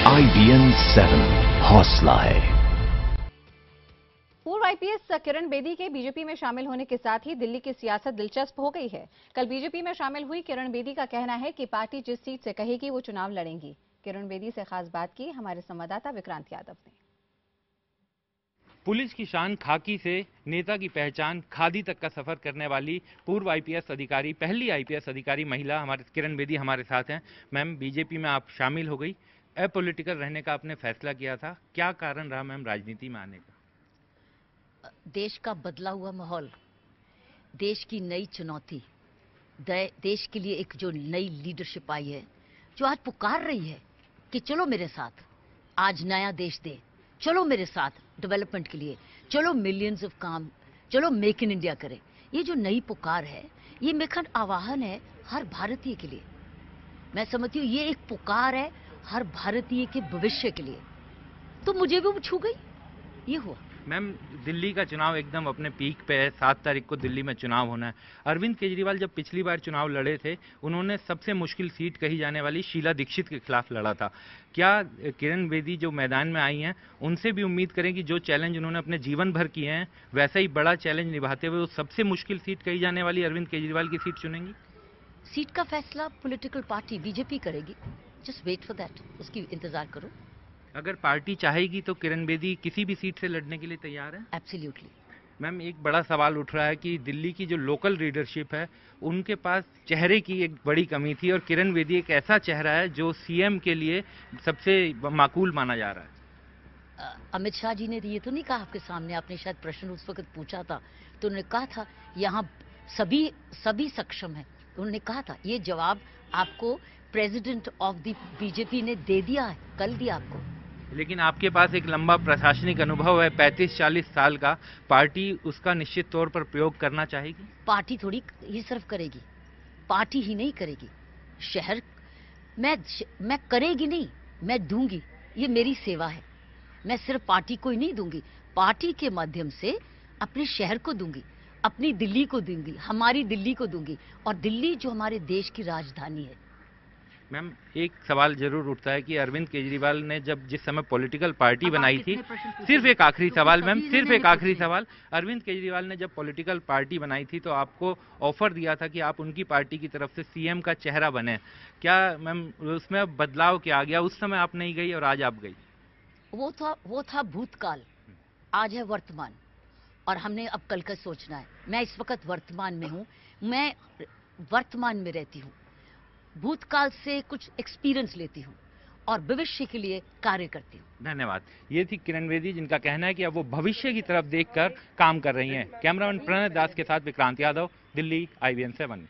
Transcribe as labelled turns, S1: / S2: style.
S1: IBN 7 हौसला है।
S2: पूर्व आईपीएस किरण बेदी के बीजेपी में शामिल होने के साथ ही दिल्ली की सियासत दिलचस्प हो गई है। कल बीजेपी में शामिल हुई किरण बेदी का कहना है कि पार्टी जिस सीट से कहेगी वो चुनाव लड़ेंगी। किरण बेदी से खास बात की हमारे संवाददाता विक्रांत यादव ने।
S3: पुलिस की शान खाकी से नेता की पहचान खादी तक का सफर करने वाली पूर्व आईपीएस अधिकारी, पहली आईपीएस अधिकारी महिला हमारे किरण बेदी हमारे साथ हैं। मैम, बीजेपी में आप शामिल हो गई, अपॉलिटिकल रहने का आपने फैसला किया था, क्या कारण रहा मैम राजनीति में आने का?
S4: देश का बदला हुआ माहौल, देश की नई चुनौती, देश के लिए एक जो नई लीडरशिप आई है, जो आज पुकार रही है कि चलो मेरे साथ, आज नया देश दे, चलो मेरे साथ डेवलपमेंट के लिए, चलो मिलियंस ऑफ काम, चलो मेक इन इंडिया करें। ये जो नई पुकार है, ये मेखन आह्वान है हर भारतीय के लिए। मैं समझती हूँ ये एक पुकार है हर भारतीय के भविष्य के लिए। तो मुझे भी वो छू गई, ये हुआ।
S3: मैम, दिल्ली का चुनाव एकदम अपने पीक पे है, 7 तारीख को दिल्ली में चुनाव होना है। अरविंद केजरीवाल जब पिछली बार चुनाव लड़े थे, उन्होंने सबसे मुश्किल सीट कही जाने वाली शीला दीक्षित के खिलाफ लड़ा था। क्या किरण बेदी जो मैदान में आई हैं, उनसे भी उम्मीद करें कि जो चैलेंज उन्होंने अपने जीवन भर किए हैं, वैसा ही बड़ा चैलेंज निभाते हुए वो सबसे मुश्किल सीट कही जाने वाली अरविंद केजरीवाल की सीट चुनेंगी?
S4: सीट का फैसला पॉलिटिकल पार्टी बीजेपी करेगी। जस्ट वेट फॉर दैट, उसकी इंतजार करो।
S3: अगर पार्टी चाहेगी तो किरण बेदी किसी भी सीट से लड़ने के लिए तैयार है?
S4: एब्सोल्युटली।
S3: मैम, एक बड़ा सवाल उठ रहा है कि दिल्ली की जो लोकल लीडरशिप है, उनके पास चेहरे की एक बड़ी कमी थी और किरण बेदी एक ऐसा चेहरा है जो सीएम के लिए सबसे माकूल माना जा रहा है।
S4: अमित शाह जी ने ये तो नहीं कहा आपके सामने, आपने शायद प्रश्न उस वक्त पूछा था, तो उन्होंने कहा था यहाँ सभी सक्षम है। उन्होंने कहा था ये जवाब आपको प्रेसिडेंट ऑफ द बीजेपी ने दे दिया है, कल दिया आपको।
S3: लेकिन आपके पास एक लंबा प्रशासनिक अनुभव है, 35-40 साल का, पार्टी उसका निश्चित तौर पर प्रयोग करना चाहेगी?
S4: पार्टी थोड़ी ही सिर्फ करेगी, पार्टी ही नहीं करेगी, शहर मैं करेगी नहीं, मैं दूंगी। ये मेरी सेवा है। मैं सिर्फ पार्टी को ही नहीं दूंगी, पार्टी के माध्यम से अपने शहर को दूंगी, अपनी दिल्ली को दूंगी, हमारी दिल्ली को दूंगी, और दिल्ली जो हमारे देश की राजधानी है।
S3: मैम, एक सवाल जरूर उठता है कि अरविंद केजरीवाल ने जब जिस समय पॉलिटिकल पार्टी बनाई थी, सिर्फ एक आखिरी सवाल मैम, सिर्फ एक आखिरी सवाल, अरविंद केजरीवाल ने जब पॉलिटिकल पार्टी बनाई थी तो आपको ऑफर दिया था कि आप उनकी पार्टी की तरफ से सीएम का चेहरा बने। क्या मैम उसमें अब बदलाव क्या आ गया? उस समय आप नहीं गई और आज आप गई।
S4: वो था भूतकाल, आज है वर्तमान, और हमने अब कल का सोचना है। मैं इस वक्त वर्तमान में हूँ, मैं वर्तमान में रहती हूँ, भूतकाल से कुछ एक्सपीरियंस लेती हूँ और भविष्य के लिए कार्य करती हूँ।
S3: धन्यवाद। ये थी किरण बेदी, जिनका कहना है कि अब वो भविष्य की तरफ देखकर काम कर रही हैं। कैमरामैन प्रणय दास के साथ विक्रांत यादव, दिल्ली, IBN 7।